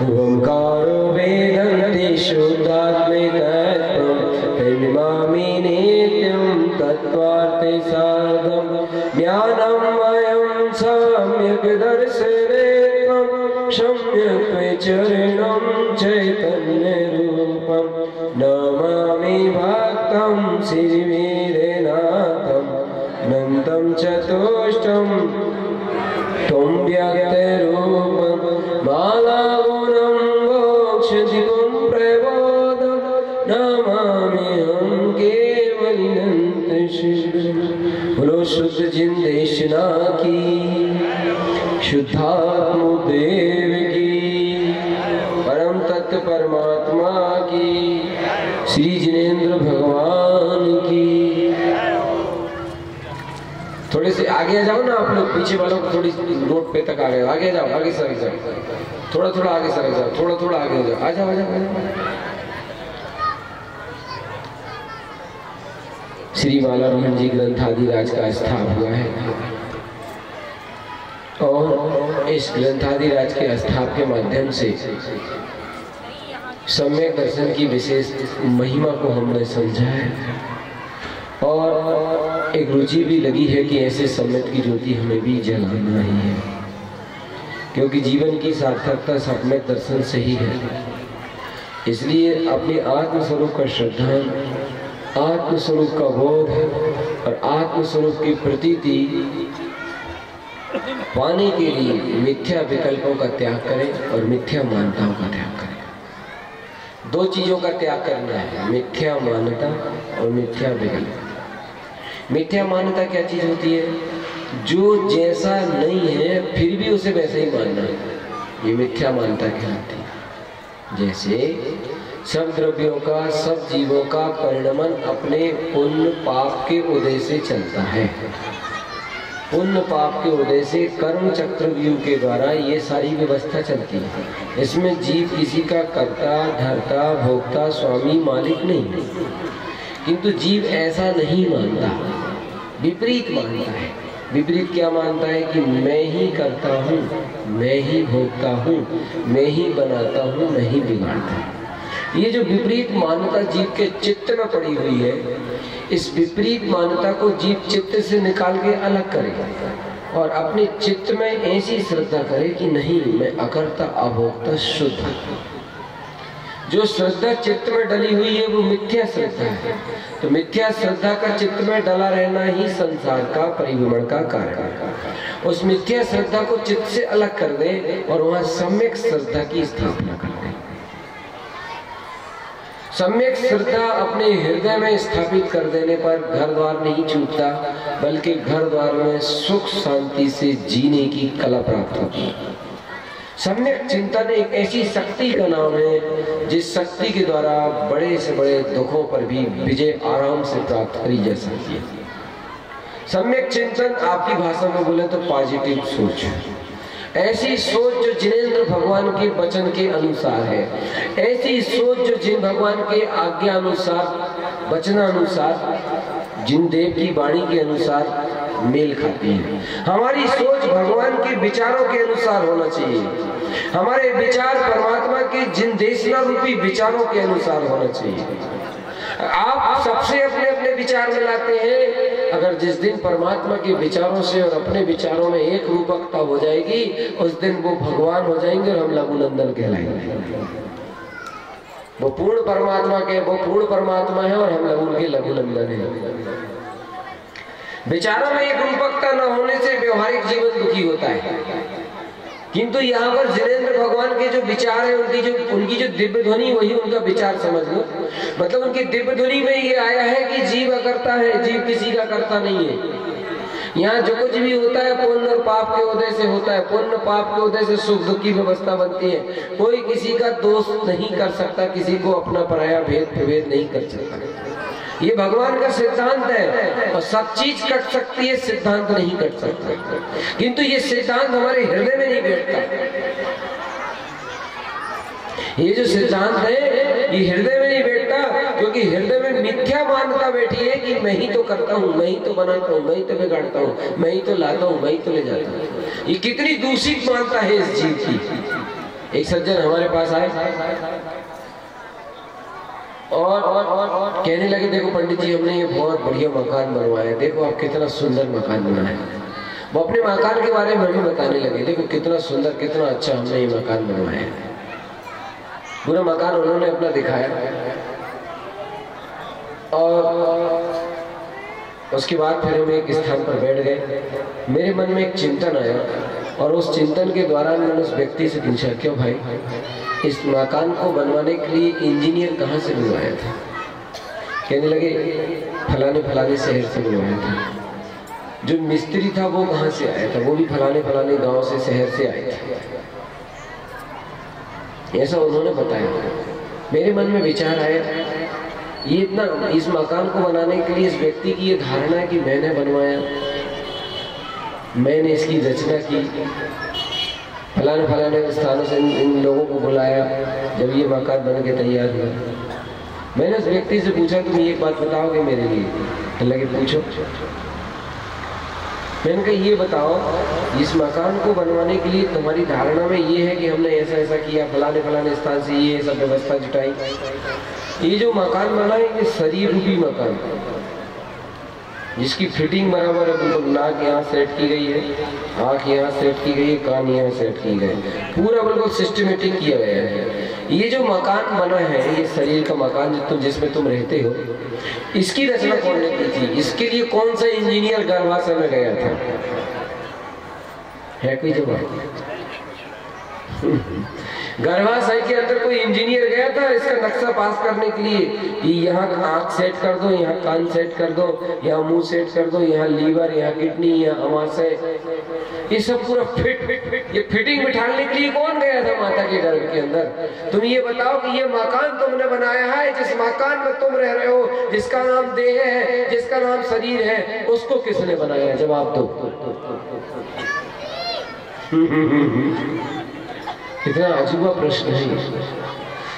ओंकारो वेदन्ति शुद्धात्मिकत्वं तन्नमामि नित्यं तत्त्वार्थे साधं ज्ञानमयं सम्यक् दर्शनेत्वं सम्यक् विचरणं चैतन्यरूपं नमामि भक्तं श्रीवीरनाथं नन्दं चतुष्टं त्वं व्यक्तरूपं मालागुणं मोक्षदीपं प्रबोधं नमाम्यहं केवलानन्तशूद्रं। बोलो शुद्ध जिन्देशना की, शुद्धात्मदेव की, परम तत्व परमात्मा की, श्री जिनेन्द्र भगवान की। थोड़े से आगे आ जाओ ना आप लोग, पीछे वालों को थोड़ी रोड पे तक आ गए, आगे जाओ, आगे सर जाओ, थोड़ा थोड़ा आगे सर जाओ, थोड़ा थोड़ा आगे जाओ, आ जाओ आ जाओ। श्री बालारमण जी ग्रंथादिराज का स्थापना हुआ है और इस ग्रंथादिराज के स्थाप के माध्यम से सम्यक दर्शन की विशेष महिमा को हमने समझा है और एक रुचि भी लगी है कि ऐसे सम्यक की ज्योति हमें भी जलाना ही है, क्योंकि जीवन की सार्थकता सम्यक दर्शन से ही है। इसलिए अपने आत्मस्वरूप का श्रद्धा, आत्मस्वरूप का बोध और आत्मस्वरूप की प्रतीति पाने के लिए मिथ्या विकल्पों का त्याग करें और मिथ्या मान्यताओं का त्याग करें। दो चीजों का त्याग करना है, मिथ्या मान्यता और मिथ्या विकल्प। मिथ्या मान्यता क्या चीज होती है? जो जैसा नहीं है फिर भी उसे वैसे ही मानना है, ये मिथ्या मान्यता कहलाती है। जैसे सब द्रव्यों का, सब जीवों का परिणमन अपने पुण्य पाप के उदय से चलता है। पुण्य पाप के उदय से कर्म चक्रव्यूह के द्वारा ये सारी व्यवस्था चलती है। इसमें जीव किसी का कर्ता, धर्ता, भोक्ता, स्वामी, मालिक नहीं है। किंतु जीव ऐसा नहीं मानता, विपरीत मानता है। विपरीत क्या मानता है? कि मैं ही करता हूँ, मैं ही भोगता हूँ, मैं ही बनाता हूँ, मैं ही बिगाड़ता हूँ। ये जो विपरीत मान्यता जीव के चित्त में पड़ी हुई है, इस विपरीत मान्यता को जीव चित्त से निकाल के अलग करेगा और अपने चित्त में ऐसी श्रद्धा करे कि नहीं, मैं अकर्ता, अभोक्ता, शुद्ध। जो श्रद्धा चित्त में डली हुई है वो मिथ्या श्रद्धा है। तो मिथ्या श्रद्धा का चित्त में डला रहना ही संसार का परिभ्रमण का कारण है। उस मिथ्या श्रद्धा को चित्त से अलग कर दे और वहां सम्यक श्रद्धा की स्थापना कर दे। सम्यक श्रद्धा अपने हृदय में स्थापित कर देने पर घर द्वार नहीं छूटता, बल्कि घर द्वार में सुख शांति से जीने की कला प्राप्त होती है। सम्यक चिंतन एक ऐसी शक्ति का नाम है जिस शक्ति के द्वारा बड़े से बड़े दुखों पर भी विजय आराम से प्राप्त करी जा सकती है। सम्यक चिंतन आपकी भाषा में बोले तो पॉजिटिव सोच, ऐसी सोच जो जिनेंद्र भगवान के वचन के अनुसार है, ऐसी सोच जो जिन भगवान के आज्ञा अनुसार, वचनानुसार, जिन देव की वाणी के अनुसार मेल खाती है। हमारी सोच भगवान के विचारों के अनुसार होना चाहिए। हमारे विचार परमात्मा के जिन देशना रूपी विचारों के अनुसार होना चाहिए। आप सबसे अपने अपने विचार मिलाते हैं, अगर जिस दिन परमात्मा के विचारों से और अपने विचारों में एक रूपकता हो जाएगी, उस दिन वो भगवान हो जाएंगे और हम लघुनंदन कहलाएंगे। वो पूर्ण परमात्मा के, वो पूर्ण परमात्मा है और हम उनके लघुनंदन हैं। विचारों में एक रूपकता न होने से व्यवहारिक जीवन दुखी होता है, किंतु यहाँ पर जिनेंद्र भगवान के जो विचार है, उनकी जो दिव्य ध्वनि, वही उनका विचार समझ लो। मतलब उनकी दिव्य ध्वनि में ये आया है कि जीव अकर्ता है, जीव किसी का कर्ता नहीं है। यहाँ जो कुछ भी होता है पुण्य और पाप के उदय से होता है। पुण्य पाप के उदय से सुख दुख की व्यवस्था बनती है। कोई किसी का दोष नहीं कर सकता, किसी को अपना पराया भेद प्रभेद नहीं कर सकता। ये भगवान का सिद्धांत है और सब चीज कट सकती है, सिद्धांत नहीं कट सकता। किंतु ये सिद्धांत हमारे हृदय में नहीं बैठता। ये जो सिद्धांत है ये हृदय में नहीं बैठता, क्योंकि हृदय में मिथ्या मान्यता बैठी है कि मैं ही तो करता हूँ, मैं ही तो बनाता हूँ, मैं ही तो बिगाड़ता हूँ, मैं ही तो लाता हूँ, मैं ही तो ले जाता हूँ। ये कितनी दूषित मान्यता है इस जीव की। एक सज्जन हमारे पास आए और कहने लगे, देखो पंडित जी, हमने ये बहुत बढ़िया मकान बनवाया, देखो आप कितना सुंदर मकान बनाया। वो अपने मकान के बारे में हमें बताने लगे, देखो कितना सुंदर, कितना अच्छा हमने ये मकान बनवाया। पूरा मकान उन्होंने अपना दिखाया और उसके बाद फिर हम एक स्थान पर बैठ गए। मेरे मन में एक चिंतन आया और उस चिंतन के दौरान मैंने उस व्यक्ति से पूछा, क्यों भाई, इस मकान को बनवाने के लिए इंजीनियर कहाँ से बुलवाया था? कहने लगे, फलाने फलाने शहर से बुलवाया था। जो मिस्त्री था वो कहाँ से आया था? वो भी फलाने फलाने गांव से, शहर से आए थे। ऐसा उन्होंने बताया। मेरे मन में विचार आया, ये इतना, इस मकान को बनाने के लिए इस व्यक्ति की ये धारणा है कि मैंने बनवाया, मैंने इसकी रचना की, फलाने फलाने स्थानों से इन लोगों को बुलाया, जब ये मकान बन के तैयार हुआ। मैंने उस व्यक्ति से पूछा, तुम एक बात बताओगे मेरे लिए? तो लगे, पूछो। मैंने कहा, ये बताओ, इस मकान को बनवाने के लिए तुम्हारी धारणा में ये है कि हमने ऐसा ऐसा किया, फलाने फलाने स्थान से ये सब व्यवस्था जुटाई। ये जो मकान बना है, ये शरीर रूपी मकान, जिसकी फिटिंग बराबर है, बिल्कुल नाक यहाँ सेट की गई है, आँख यहाँ सेट की गई है, कान यहाँ सेट की गई है, पूरा बिल्कुल सिस्टमेटिक किया गया है। ये जो मकान बना है, ये शरीर का मकान जिसमें तुम रहते हो, इसकी रचना कौन ने की थी? इसके लिए कौन सा इंजीनियर गर्भाशय में गया था? है कोई जवाब? गर्भाशय के अंदर कोई इंजीनियर गया था इसका नक्शा पास करने के लिए, यहाँ आँख सेट कर दो, यहाँ कान सेट कर दो, यहाँ मुंह सेट कर दो, यहाँ लीवर, यहाँ किडनी, यहाँ अमाशय, ये सब पूरा ये फिटिंग बिठाने के लिए कौन गया था माता के गर्भ के अंदर? तुम ये बताओ कि ये मकान तुमने बनाया है, जिस मकान में तुम रह रहे हो, जिसका नाम देह है, जिसका नाम शरीर है, उसको किसने बनाया? जवाब दो। कितना अजूबा प्रश्न है।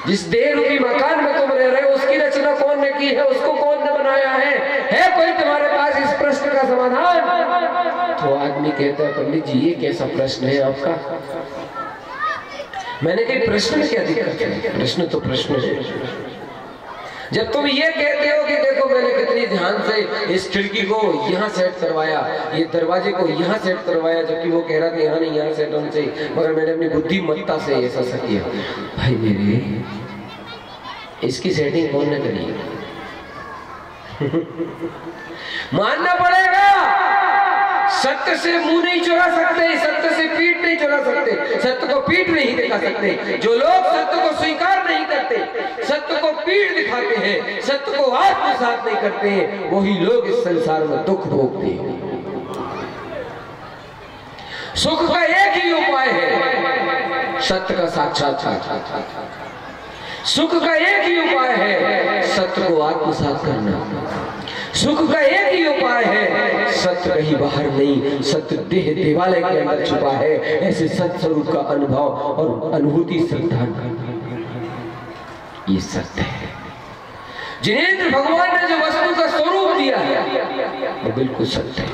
जिस देह रूपी मकान में तुम रह रहे हो, उसकी रचना कौन ने की है? उसको कौन ने बनाया है कोई तुम्हारे पास इस प्रश्न का समाधान? तो आदमी कहता है, पंडित जी, ये कैसा प्रश्न है आपका? मैंने कहा, प्रश्न में क्या दिक्कत है? प्रश्न तो प्रश्न है। जब तुम ये कहते हो कि देखो मैंने कितनी ध्यान से इस खिड़की को यहाँ सेट करवाया, ये दरवाजे को यहाँ सेट करवाया, जबकि वो कह रहा था यहाँ नहीं, यहाँ सेट होना चाहिए, मगर मैंने अपनी बुद्धिमत्ता से ऐसा किया। भाई मेरे, इसकी सेटिंग कौन ने करी? मानना पड़ेगा, सत्य से मुंह नहीं चुरा सकते, सत्य से पीठ नहीं चुरा सकते, सत्य को पीठ नहीं दिखा सकते। जो लोग सत्य को स्वीकार नहीं करते, सत्य को पीठ दिखाते हैं, सत्य को आत्मसात नहीं करते हैं, वही लोग इस संसार में दुख भोगते हैं। सुख का एक ही उपाय है, सत्य का साक्षात्कार। सुख का एक ही उपाय है, सत्य को आत्मसात करना। सुख का एक ही उपाय है, सत्य कहीं बाहर नहीं, सत्य देह देवालय के अंदर छुपा है। ऐसे सत्य स्वरूप का अनुभव और अनुभूति श्रद्धा करना, ये सत्य है। जिनेंद्र भगवान ने जो वस्तु का स्वरूप दिया है, वो बिल्कुल सत्य है,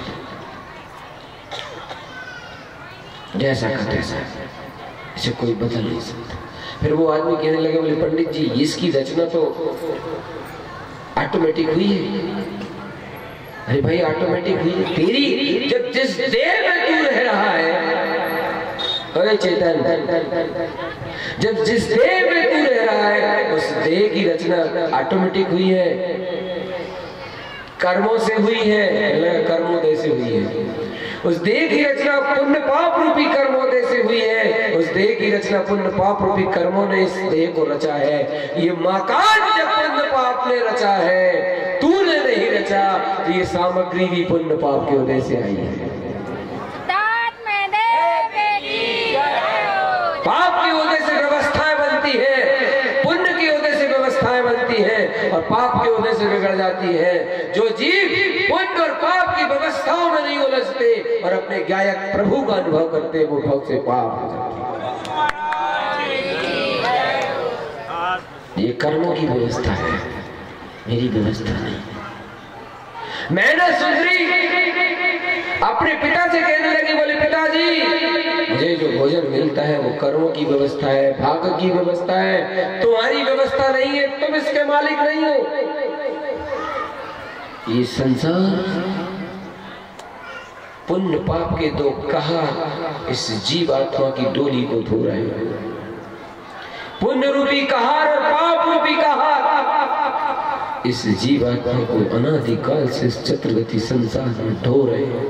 जैसा का तैसा, इसे कोई बदल नहीं सकता। फिर वो आदमी कहने लगे, बोले पंडित जी, इसकी रचना तो ऑटोमेटिक हुई है। अरे भाई, ऑटोमेटिक हुई है तेरी, जब जिस देह में तू रह रहा है, अरे चेतन, जब जिस देह में तू रह रहा है, उस देह की रचना ऑटोमेटिक हुई है, कर्मों से हुई है, कर्मोदय से हुई है। उस देह की रचना पुण्य पाप रूपी कर्मोदय से हुई है। उस देह की रचना पुण्य पाप रूपी कर्मों ने इस देह को रचा है। ये मकान जब पुण्य पाप ने रचा है, तूने नहीं रचा, तो ये सामग्री भी पुण्य पाप के उदय से आई है। पाप के उदय से व्यवस्थाएं बनती है, पुण्य के उदय से व्यवस्थाएं बनती है, और पाप के उदय से बिगड़ जाती है। जो जीव पुण्य और पाप की व्यवस्थाओं में नहीं उलझते और अपने गायक प्रभु का अनुभव करते हैं, वो भव से पाप हो जाते हैं। ये कर्मों की व्यवस्था है, मेरी व्यवस्था नहीं। मैंने सुंदरी अपने पिता से कहने लगी, बोले पिताजी मुझे जो भोजन मिलता है वो कर्मों की व्यवस्था है, भाग्य की व्यवस्था है, तुम्हारी व्यवस्था नहीं है, तुम इसके मालिक नहीं हो। ये संसार पुण्य पाप के दो कहार इस जीव आत्मा की डोली को धो रहे हैं। पुण्य रूपी कहार और पाप रूपी कहार इस जीव आत्मा को अनादिकाल से इस चक्रगति संसार में ढो रहे हैं।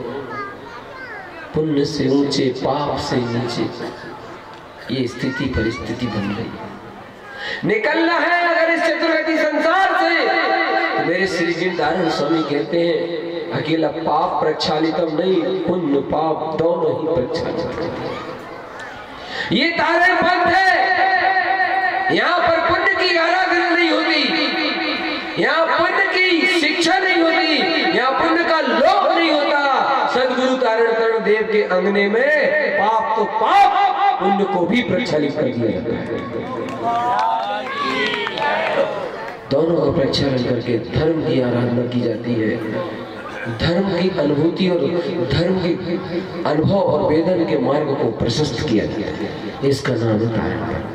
पुण्य से ऊंचे, पाप से नीचे ये स्थिति परिस्थिति बन गई। निकलना है अगर इस चतुर्गति संसार से, तो मेरे श्री गिरधारण स्वामी कहते हैं अकेला पाप प्रक्षालितम नहीं, पुण्य पाप दोनों ही प्रक्षालित। ये तारे पंथ है, यहाँ पर पुण्य की आराधना नहीं होती, यहाँ पुण्य की शिक्षा नहीं होती, यहाँ पुण्य का लोभ नहीं होता। सदगुरु तारण तरण देव के अंगने में पाप तो पाप, पुण्य को भी प्रक्षालित कर दिया जाता है। दोनों का प्रक्षालन करके धर्म की आराधना की जाती है। धर्म की अनुभूति और धर्म के अनुभव और वेदन के मार्ग को प्रशस्त किया जाता है। इसका नाम है तारण पंथ।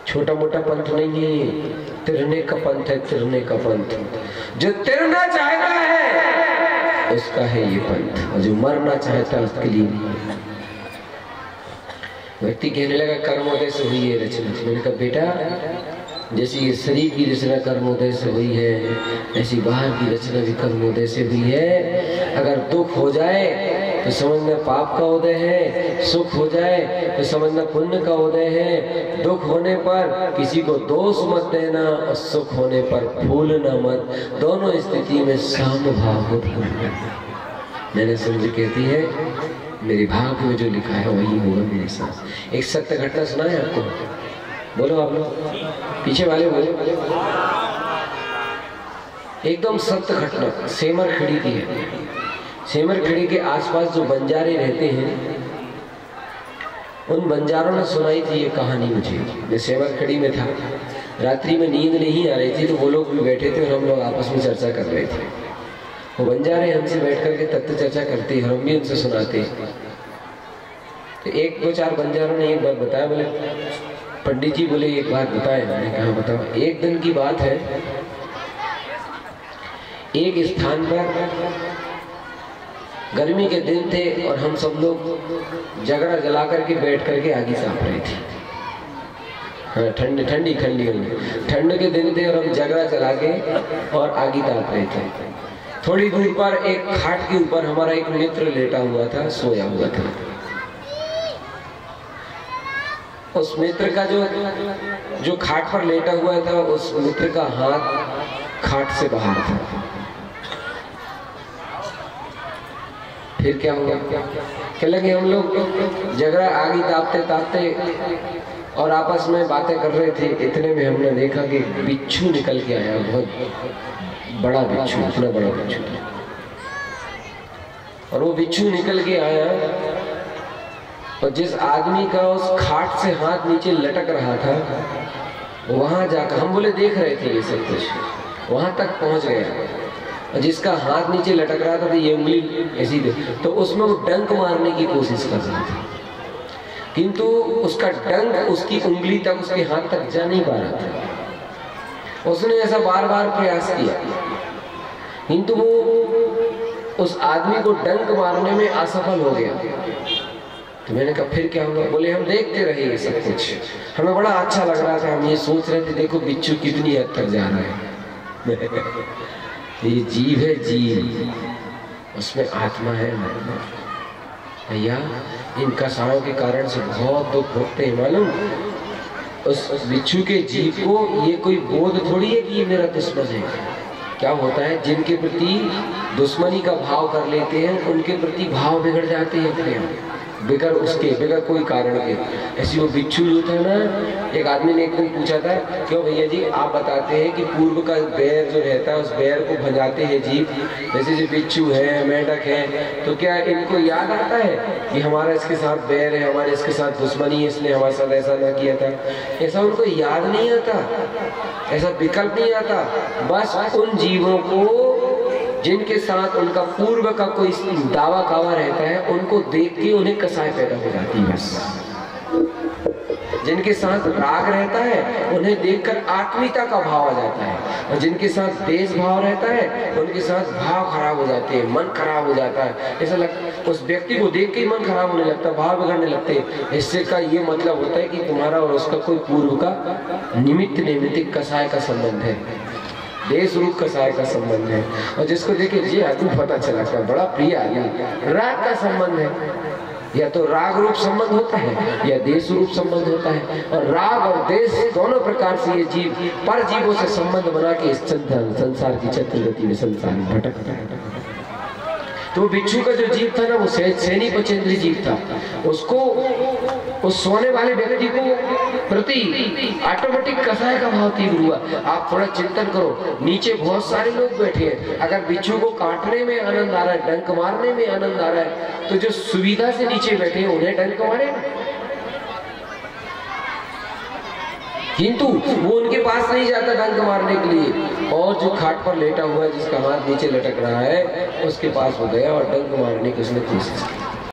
छोटा मोटा पंथ नहीं है, तिरने का पंथ है। तिरने का पंथ जो तिरना चाहता है उसका है ये पंथ, और जो मरना चाहता है उसके लिए नहीं। व्यक्ति कहने लगा कर्मोदय से हुई है रचना। मैंने कहा बेटा जैसे ये शरीर की रचना कर्मोदय से हुई है, ऐसी बाहर की रचना भी कर्मोदय से हुई है। अगर दुख हो जाए तो समझना पाप का उदय है, सुख हो जाए तो समझना पुण्य का उदय है। दुख होने पर किसी को दोष मत देना और सुख होने पर भूलना मत। दोनों स्थिति में समभाव को ध्यान रखना। मैंने समझ कहती है मेरे भाग्य में जो लिखा है वही होगा मेरे साथ। एक सत्य घटना सुना है आपको, बोलो आप लोग पीछे वाले बोले। एकदम सत्य घटना सेमर खड़ी की है। सेमर खड़ी के आसपास जो बंजारे रहते हैं उन बंजारों ने सुनाई थी ये कहानी मुझे। मैं सेमर खड़ी में था, रात्रि में नींद नहीं आ रही थी, तो वो लोग भी बैठे थे और हम लोग आपस में चर्चा कर रहे थे। वो बंजारे हमसे बैठ करके तत्व चर्चा करते हैं, हम भी उनसे सुनाते। तो एक दो चार बंजारों ने एक बात बताया, बोले पंडित जी बोले एक बात बताए। मैंने कहा बताओ। एक दिन की बात है, एक स्थान पर गर्मी के दिन थे और हम सब लोग जगड़ा जला करके बैठ करके आगी साफ रहे थे। हाँ, ठंडी ठंडी ठंडी ठंड के दिन थे और हम जगड़ा जला के और आगी ताप रहे थे। थोड़ी दूर पर एक खाट के ऊपर हमारा एक मित्र लेटा हुआ था, सोया हुआ था। उस मित्र का जो खाट पर लेटा हुआ था, उस मित्र का हाथ खाट से बाहर था। फिर क्या हुआ, क्या लगे हम लोग जगरा आगी तापते तापते और आपस में बातें कर रहे थे। इतने में हमने देखा कि बिच्छू निकल के आया, बहुत बड़ा बिच्छू, इतना बड़ा बिच्छू था। और वो बिच्छू निकल के आया और जिस आदमी का उस खाट से हाथ नीचे लटक रहा था, वहां जाकर हम बोले देख रहे थे ये सब कुछ, वहां तक पहुंच गया। और जिसका हाथ नीचे लटक रहा था तो ये उंगली ऐसी थी, तो उसमें वो डंक मारने की कोशिश कर रहा था, किंतु उसका डंक उसकी उंगली तक, उसके हाथ तक जा नहीं पा रहा था। उसने ऐसा बार बार प्रयास किया, किंतु वो उस आदमी को डंक मारने में असफल हो गया। तो मैंने कहा फिर क्या होगा? बोले हम देखते रहे ये सब कुछ, हमें बड़ा अच्छा लग रहा था। हम ये सोच रहे थे देखो बिच्छू कितनी हद तक जा रहा है। ये जीव है, जीव, उसमें आत्मा है। भैया इन कसायों के कारण से बहुत दुख भोगते हैं, मालूम? उस बिच्छू के जीव को ये कोई बोध थोड़ी है कि ये मेरा दुश्मन है। क्या होता है, जिनके प्रति दुश्मनी का भाव कर लेते हैं उनके प्रति भाव बिगड़ जाते हैं प्रेम, बिगर कोई कारण के। ऐसी वो बिच्छू जो था ना, एक आदमी ने एक दिन पूछा था, क्यों भैया जी आप बताते हैं कि पूर्व का बैर जो रहता है उस बैर को भजाते हैं जीव, जैसे जो बिच्छू है, मेंढक है, तो क्या इनको याद आता है कि हमारा इसके साथ बैर है, हमारे इसके साथ दुश्मनी है, इसने हमारे साथ ऐसा ना किया था? ऐसा उनको याद नहीं आता, ऐसा विकल्प नहीं आता। बस उन जीवों को जिनके साथ उनका पूर्व का कोई दावा कावा रहता है, उनको देख के उन्हें कसाय पैदा हो जाती है। बस जिनके साथ राग रहता है उन्हें देखकर आत्मीयता का भाव आ जाता है, और जिनके साथ देश भाव रहता है उनके साथ भाव खराब हो जाते हैं, मन खराब हो जाता है। ऐसा लगता उस व्यक्ति को देख के ही मन खराब होने लगता है, भाव बिगड़ने लगते हैं। इससे का ये मतलब होता है कि तुम्हारा और उसका कोई पूर्व का निमित्त नैमित्तिक कसाय का संबंध है, देश रूप कसाय का संबंध है। और जिसको देखे जी आदमी पता चला क्या बड़ा प्रिय आदमी, राग का संबंध है। या तो राग रूप संबंध होता है या देश रूप संबंध होता है, और राग और देश दोनों प्रकार से ये जीव पर जीवों से संबंध बना के इस संसार की चक्र गति में संसार में भटकता है। तो बिच्छू का जो जीव था ना, वो सैनी पचेंद्री जीव था। उसको उस सोने वाले व्यक्ति को प्रति ऑटोमेटिक कसाय का भाव तीव्र हुआ। आप थोड़ा चिंतन करो, नीचे बहुत सारे लोग बैठे हैं, अगर बिच्छू को काटने में आनंद आ रहा है, डंक मारने में आनंद आ रहा है, तो जो सुविधा से नीचे बैठे हैं उन्हें डंक मारे, किंतु वो उनके पास नहीं जाता डंक मारने के लिए। और जो खाट पर लेटा हुआ है, जिसका हाथ नीचे लटक रहा है, उसके पास वो गया और डंक मारने की उसने कोशिश की।